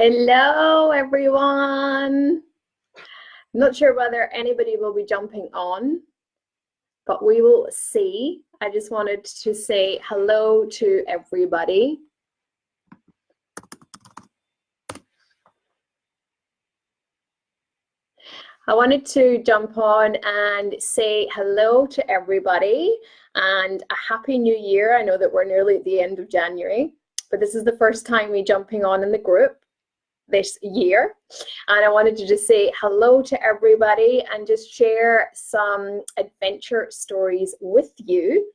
Hello, everyone. Not sure whether anybody will be jumping on, but we will see. I just wanted to say hello to everybody. I wanted to jump on and say hello to everybody and a happy new year. I know that we're nearly at the end of January, but this is the first time we're jumping on in the group this year, and I wanted to just say hello to everybody and just share some adventure stories with you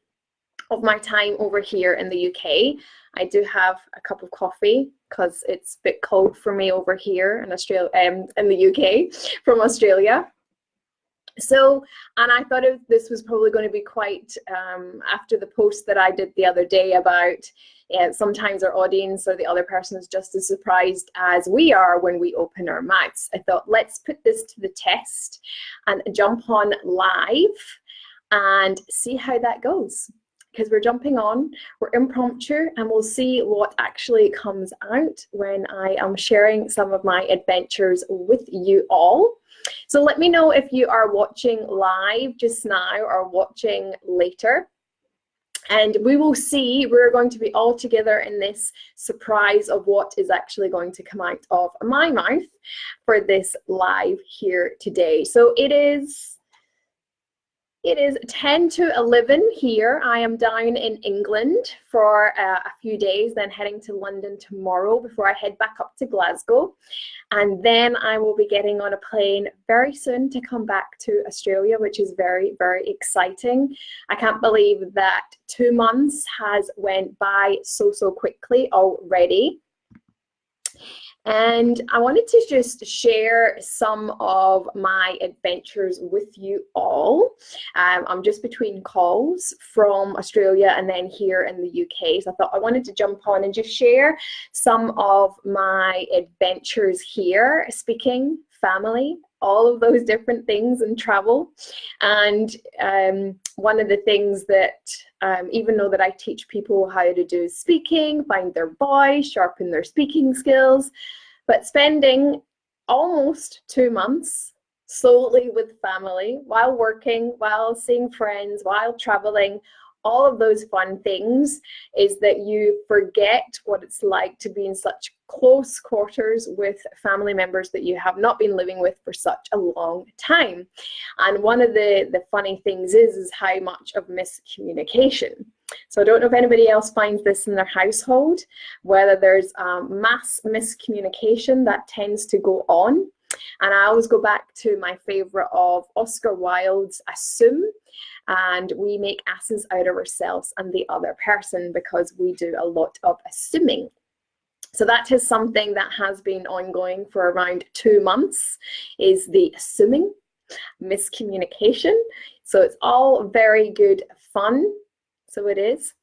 of my time over here in the UK. I do have a cup of coffee because it's a bit cold for me over here in Australia, in the UK from Australia. So, and I thought this was probably going to be quite, after the post that I did the other day about sometimes our audience or the other person is just as surprised as we are when we open our mouths. I thought, let's put this to the test and jump on live and see how that goes. Because we're jumping on, we're impromptu, and we'll see what actually comes out when I am sharing some of my adventures with you all. So let me know if you are watching live just now or watching later. And we will see, we're going to be all together in this surprise of what is actually going to come out of my mouth for this live here today. So it is 10 to 11 here. I am down in England for a few days, then heading to London tomorrow before I head back up to Glasgow. And then I will be getting on a plane very soon to come back to Australia, which is very, very exciting. I can't believe that 2 months has went by so quickly already. And I wanted to just share some of my adventures with you all. I'm just between calls from Australia and then here in the UK. So I thought I wanted to jump on and just share some of my adventures here, speaking, family, all of those different things, and travel. And one of the things that, even though that I teach people how to do speaking, find their voice, sharpen their speaking skills, but spending almost 2 months solely with family, while working, while seeing friends, while traveling, all of those fun things, is that you forget what it's like to be in such close quarters with family members that you have not been living with for such a long time. And one of the funny things is how much of miscommunication. So I don't know if anybody else finds this in their household, whether there's mass miscommunication that tends to go on. And I always go back to my favorite of Oscar Wilde's Assume. And we make asses out of ourselves and the other person because we do a lot of assuming. So that is something that has been ongoing for around 2 months, is the assuming, miscommunication. So it's all very good fun. So it is.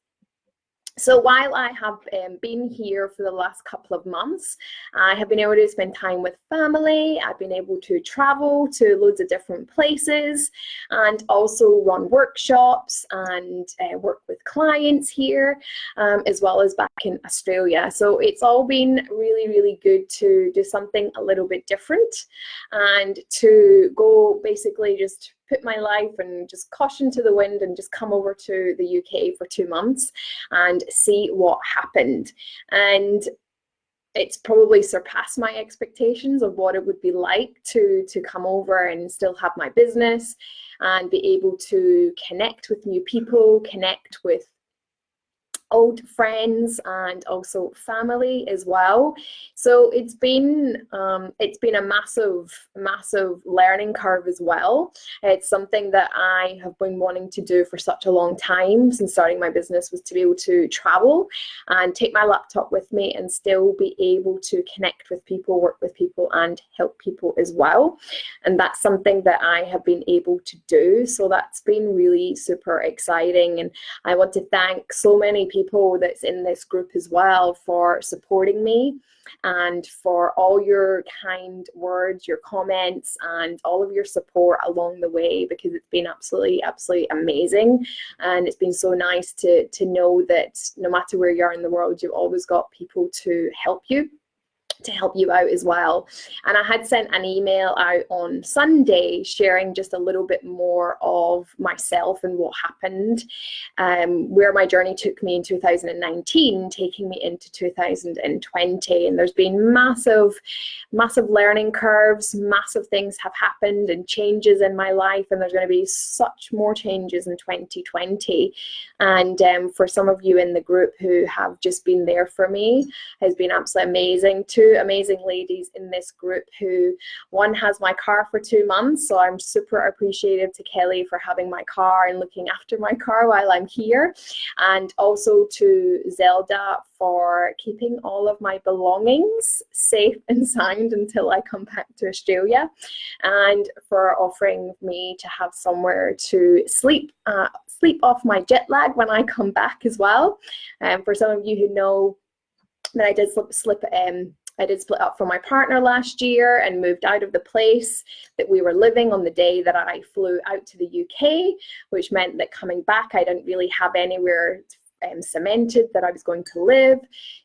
So while I have been here for the last couple of months, I have been able to spend time with family. I've been able to travel to loads of different places and also run workshops and work with clients here, as well as back in Australia. So it's all been really, really good to do something a little bit different and to go basically just put my life and just caution to the wind and just come over to the UK for 2 months and see what happened. And it's probably surpassed my expectations of what it would be like to come over and still have my business and be able to connect with new people, connect with old friends and also family as well. So it's been a massive learning curve as well. It's something that I have been wanting to do for such a long time since starting my business, was to be able to travel and take my laptop with me and still be able to connect with people, work with people and help people as well. And that's something that I have been able to do. So that's been really super exciting. And I want to thank so many people that's in this group as well for supporting me and for all your kind words, your comments, and all of your support along the way, because it's been absolutely amazing. And it's been so nice to know that no matter where you are in the world, you've always got people to help you, to help you out as well. And I had sent an email out on Sunday sharing just a little bit more of myself and what happened, where my journey took me in 2019, taking me into 2020. And there's been massive learning curves, massive things have happened and changes in my life, and there's going to be such more changes in 2020. And for some of you in the group who have just been there for me, has been absolutely amazing. Two amazing ladies in this group who, one has my car for 2 months, so I'm super appreciative to Kelly for having my car and looking after my car while I'm here, and also to Zelda for keeping all of my belongings safe and sound until I come back to Australia, and for offering me to have somewhere to sleep off my jet lag when I come back as well. For some of you who know that I did split up from my partner last year and moved out of the place that we were living on the day that I flew out to the UK, which meant that coming back I didn't really have anywhere cemented that I was going to live.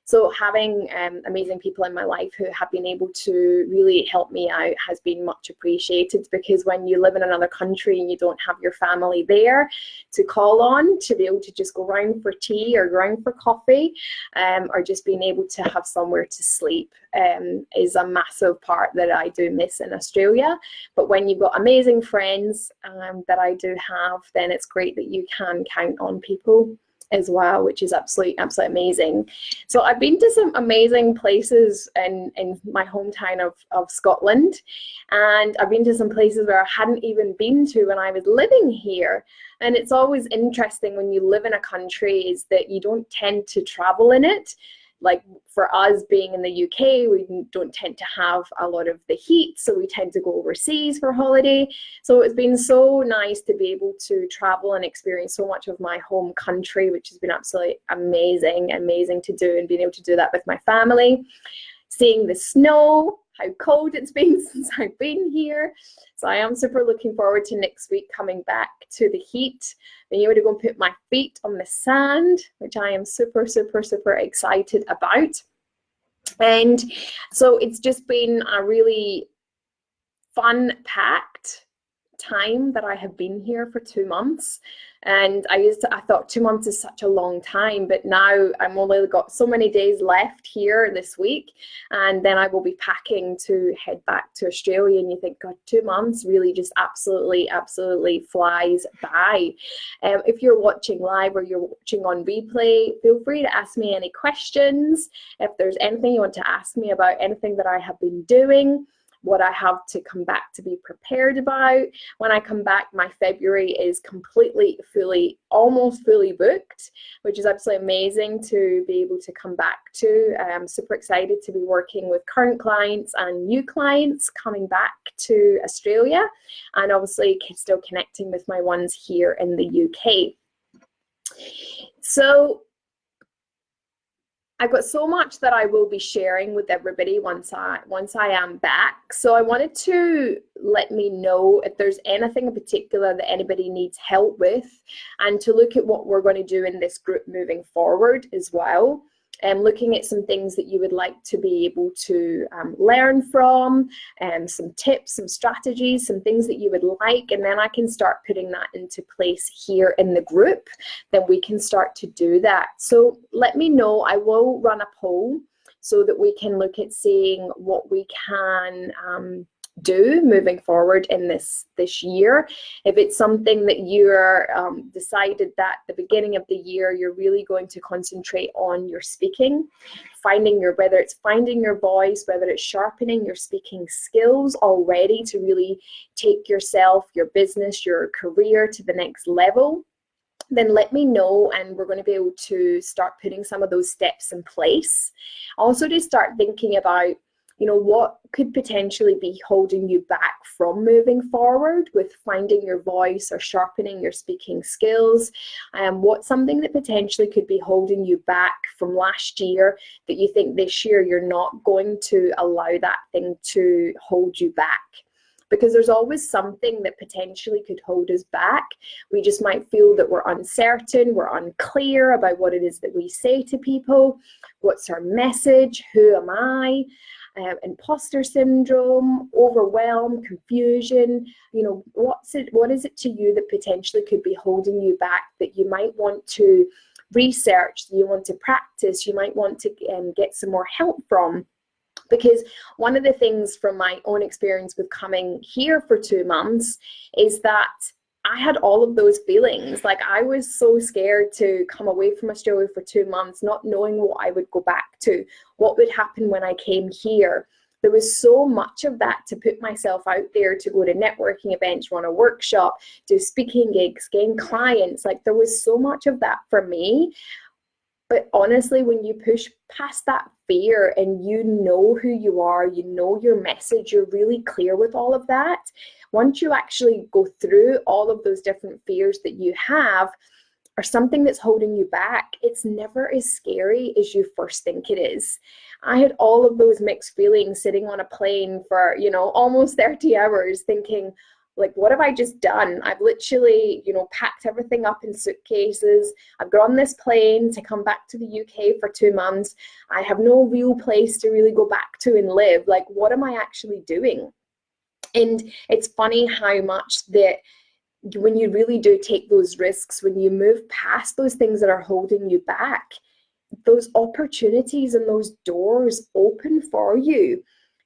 So having amazing people in my life who have been able to really help me out has been much appreciated, because when you live in another country and you don't have your family there to call on, to be able to just go round for tea or go round for coffee, or just being able to have somewhere to sleep is a massive part that I do miss in Australia. But when you've got amazing friends that I do have, then it's great that you can count on people as well, which is absolutely amazing. So I've been to some amazing places in my hometown of Scotland, and I've been to some places where I hadn't even been to when I was living here. And it's always interesting when you live in a country is that you don't tend to travel in it. Like for us being in the UK, we don't tend to have a lot of the heat, so we tend to go overseas for holiday. So it's been so nice to be able to travel and experience so much of my home country, which has been absolutely amazing to do, and being able to do that with my family. Seeing the snow, how cold it's been since I've been here. So I am super looking forward to next week coming back to the heat, being able to go and put my feet on the sand, which I am super excited about. And so it's just been a really fun-packed time that I have been here for 2 months. And I thought 2 months is such a long time, but now I'm only got so many days left here this week, and then I will be packing to head back to Australia. And you think, God, 2 months really just absolutely flies by. If you're watching live or you're watching on replay, feel free to ask me any questions. If there's anything you want to ask me about anything that I have been doing, what I have to come back to be prepared about. When I come back, my February is almost fully booked, which is absolutely amazing to be able to come back to. I'm super excited to be working with current clients and new clients coming back to Australia, and obviously still connecting with my ones here in the UK. So I've got so much that I will be sharing with everybody once I am back. So I wanted to let me know if there's anything in particular that anybody needs help with, and to look at what we're going to do in this group moving forward as well. Looking at some things that you would like to be able to learn from, some tips, some strategies, some things that you would like, and then I can start putting that into place here in the group. Then we can start to do that. So let me know. I will run a poll so that we can look at seeing what we can do moving forward in this year. If it's something that you're decided that at the beginning of the year you're really going to concentrate on your speaking, whether it's finding your voice, whether it's sharpening your speaking skills already to really take yourself, your business, your career to the next level, then let me know, and we're going to be able to start putting some of those steps in place. Also to start thinking about, what could potentially be holding you back from moving forward with finding your voice or sharpening your speaking skills. What's something that potentially could be holding you back from last year that you think this year you're not going to allow that thing to hold you back? Because there's always something that potentially could hold us back. We just might feel that we're uncertain, we're unclear about what it is that we say to people. What's our message? Who am I? imposter syndrome, overwhelm, confusion. What is it to you that potentially could be holding you back, that you might want to research, you want to practice, you might want to get some more help from? Because one of the things from my own experience with coming here for 2 months is that I had all of those feelings. Like, I was so scared to come away from Australia for 2 months, not knowing what I would go back to, what would happen when I came here. There was so much of that, to put myself out there, to go to networking events, run a workshop, do speaking gigs, gain clients. Like, there was so much of that for me. But honestly, when you push past that fear and you know who you are, you know your message, you're really clear with all of that. Once you actually go through all of those different fears that you have, or something that's holding you back, it's never as scary as you first think it is. I had all of those mixed feelings sitting on a plane for, almost 30 hours thinking, like, what have I just done? I've literally, packed everything up in suitcases. I've got on this plane to come back to the UK for 2 months. I have no real place to really go back to and live. Like, what am I actually doing? And it's funny how much that when you really do take those risks, when you move past those things that are holding you back, those opportunities and those doors open for you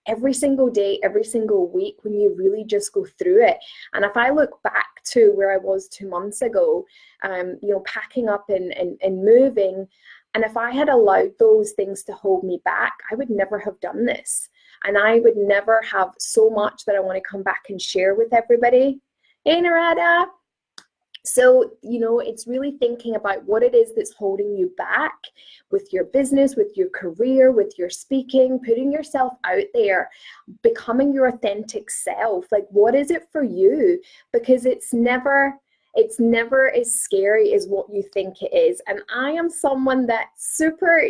every single day, every single week, when you really just go through it. And if I look back to where I was 2 months ago, packing up and moving, and if I had allowed those things to hold me back, I would never have done this. And I would never have so much that I want to come back and share with everybody. Hey, Narada. So, it's really thinking about what it is that's holding you back with your business, with your career, with your speaking, putting yourself out there, becoming your authentic self. Like, what is it for you? Because it's never as scary as what you think it is. And I am someone that's super,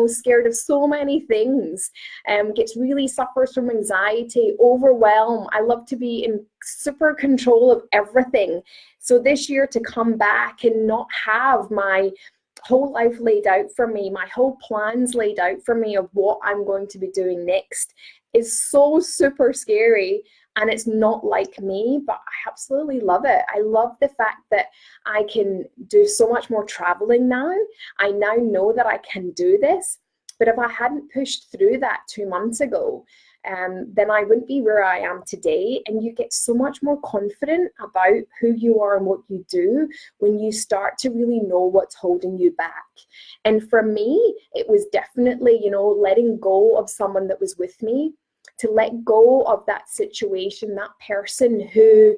scared of so many things, suffers from anxiety, overwhelm. I love to be in super control of everything. So this year, to come back and not have my whole life laid out for me, my whole plans laid out for me of what I'm going to be doing next, is so super scary. And it's not like me, but I absolutely love it. I love the fact that I can do so much more traveling now. I now know that I can do this. But if I hadn't pushed through that 2 months ago, then I wouldn't be where I am today. And you get so much more confident about who you are and what you do when you start to really know what's holding you back. And for me, it was definitely, letting go of someone that was with me, to let go of that situation, that person who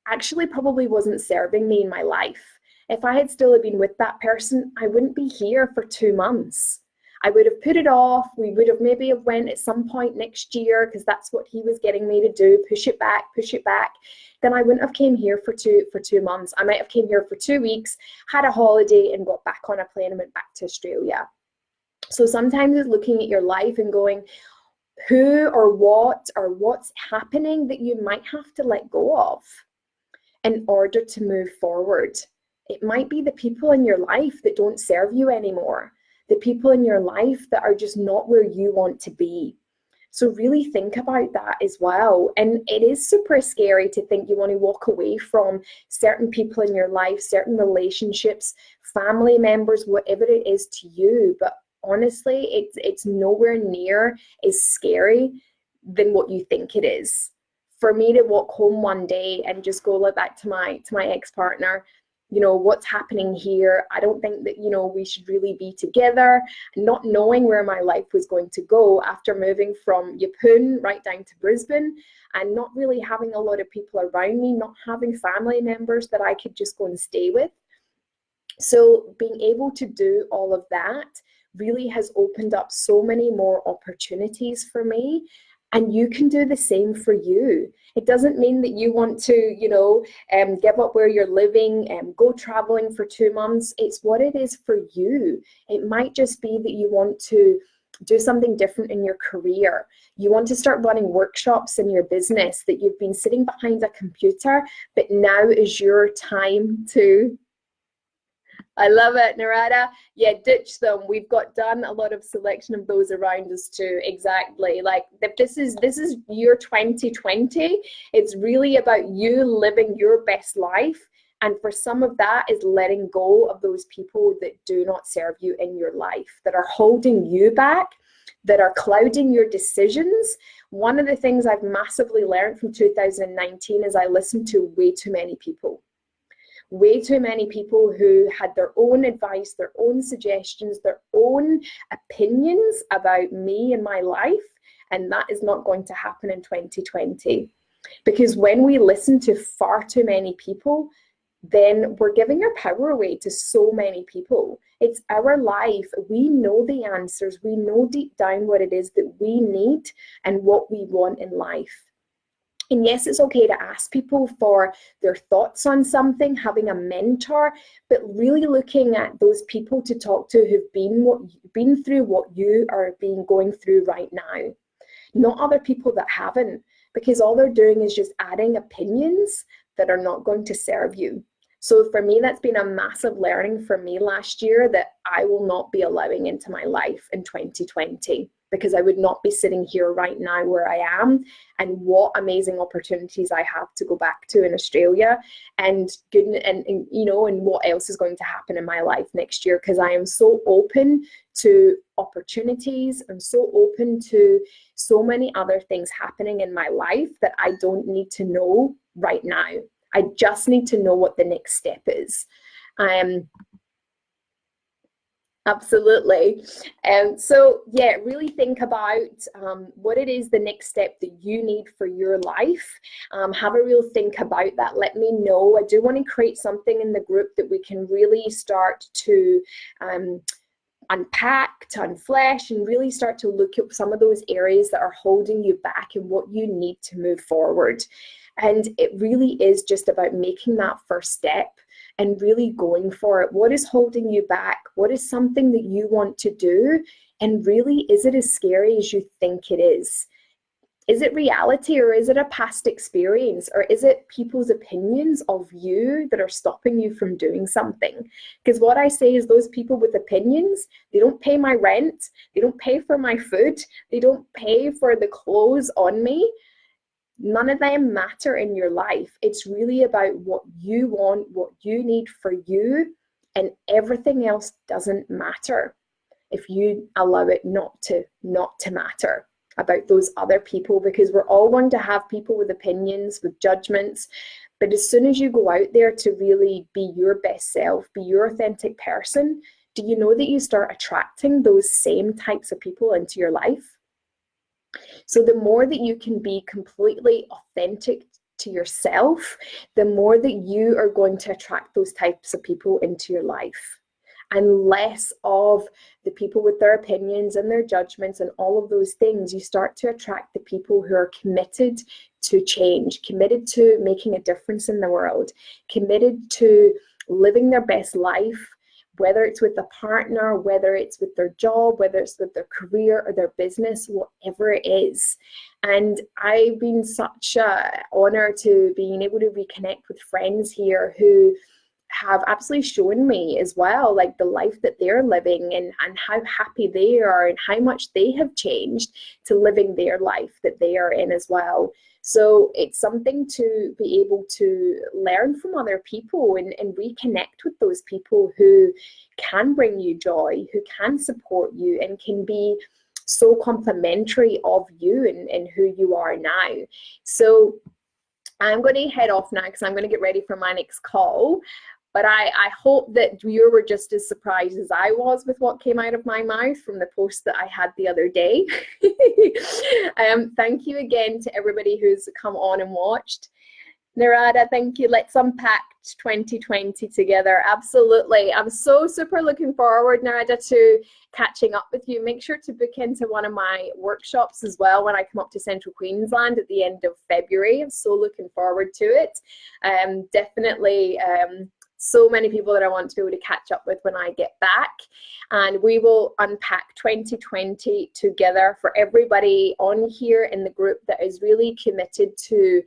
actually probably wasn't serving me in my life. If I had still been with that person, I wouldn't be here for 2 months. I would have put it off. We would have maybe have went at some point next year, because that's what he was getting me to do, push it back. Then I wouldn't have came here for 2 months. I might have came here for 2 weeks, had a holiday, and got back on a plane and went back to Australia. So sometimes it's looking at your life and going, who or what's happening that you might have to let go of in order to move forward. It might be the people in your life that don't serve you anymore, the people in your life that are just not where you want to be. So really think about that as well. And it is super scary to think you want to walk away from certain people in your life, certain relationships, family members, whatever it is to you. But honestly, it's nowhere near as scary than what you think it is. For me to walk home one day and just go like that to my ex-partner, what's happening here? I don't think that, we should really be together. Not knowing where my life was going to go after moving from Yeppoon right down to Brisbane, and not really having a lot of people around me, not having family members that I could just go and stay with. So being able to do all of that really has opened up so many more opportunities for me. And you can do the same for you. It doesn't mean that you want to, give up where you're living and go traveling for 2 months. It's what it is for you. It might just be that you want to do something different in your career. You want to start running workshops in your business, that you've been sitting behind a computer, but now is your time to I love it, Narada. Yeah, ditch them. We've got done a lot of selection of those around us too. Exactly. Like if this is your 2020. It's really about you living your best life. And for some of that is letting go of those people that do not serve you in your life, that are holding you back, that are clouding your decisions. One of the things I've massively learned from 2019 is I listened to way too many people. Way too many people who had their own advice, their own suggestions, their own opinions about me and my life. And that is not going to happen in 2020. Because when we listen to far too many people, then we're giving our power away to so many people. It's our life. We know the answers. We know deep down what it is that we need and what we want in life. And yes, it's okay to ask people for their thoughts on something, having a mentor, but really looking at those people to talk to who've been through what you are going through right now. Not other people that haven't, because all they're doing is just adding opinions that are not going to serve you. So for me, that's been a massive learning for me last year that I will not be allowing into my life in 2020, because I would not be sitting here right now where I am, and what amazing opportunities I have to go back to in Australia, and what else is going to happen in my life next year, because I am so open to opportunities. I'm so open to so many other things happening in my life that I don't need to know right now. I just need to know what the next step is. Absolutely. So yeah, really think about what it is the next step that you need for your life. Have a real think about that. Let me know. I do want to create something in the group that we can really start to unpack, to unflesh, and really start to look at some of those areas that are holding you back and what you need to move forward. And it really is just about making that first step and really going for it. What is holding you back? What is something that you want to do? And really, is it as scary as you think it is? Is it reality, or is it a past experience, or is it people's opinions of you that are stopping you from doing something? Because what I say is those people with opinions, they don't pay my rent, they don't pay for my food, they don't pay for the clothes on me. None of them matter in your life. It's really about what you want, what you need for you, and everything else doesn't matter if you allow it not to matter about those other people, because we're all going to have people with opinions, with judgments. But as soon as you go out there to really be your best self, be your authentic person, do you know that you start attracting those same types of people into your life? So the more that you can be completely authentic to yourself, the more that you are going to attract those types of people into your life, and less of the people with their opinions and their judgments and all of those things. You start to attract the people who are committed to change, committed to making a difference in the world, committed to living their best life, whether it's with a partner, whether it's with their job, whether it's with their career or their business, whatever it is. And I've been such an honor to being able to reconnect with friends here who have absolutely shown me as well, like the life that they're living, and how happy they are and how much they have changed to living their life that they are in as well. So it's something to be able to learn from other people and reconnect with those people who can bring you joy, who can support you, and can be so complimentary of you and who you are now. So I'm going to head off now because I'm going to get ready for my next call. But I hope that you were just as surprised as I was with what came out of my mouth from the post that I had the other day. Thank you again to everybody who's come on and watched. Narada, thank you. Let's unpack 2020 together. Absolutely. I'm so super looking forward, Narada, to catching up with you. Make sure to book into one of my workshops as well when I come up to Central Queensland at the end of February. I'm so looking forward to it. Definitely so many people that I want to be able to catch up with when I get back. And we will unpack 2020 together for everybody on here in the group that is really committed to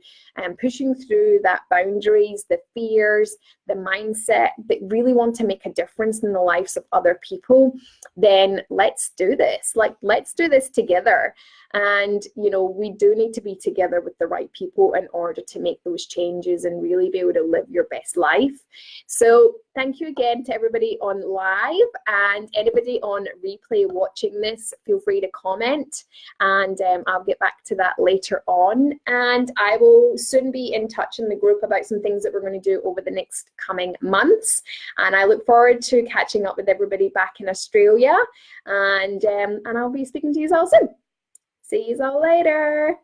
pushing through that boundaries, the fears, the mindset, that really want to make a difference in the lives of other people. Then let's do this. Like, let's do this together. And, you know, we do need to be together with the right people in order to make those changes and really be able to live your best life. So thank you again to everybody on live, and anybody on replay watching this, feel free to comment, and I'll get back to that later on. And I will soon be in touch in the group about some things that we're going to do over the next coming months. And I look forward to catching up with everybody back in Australia, and I'll be speaking to you all soon. See you all later.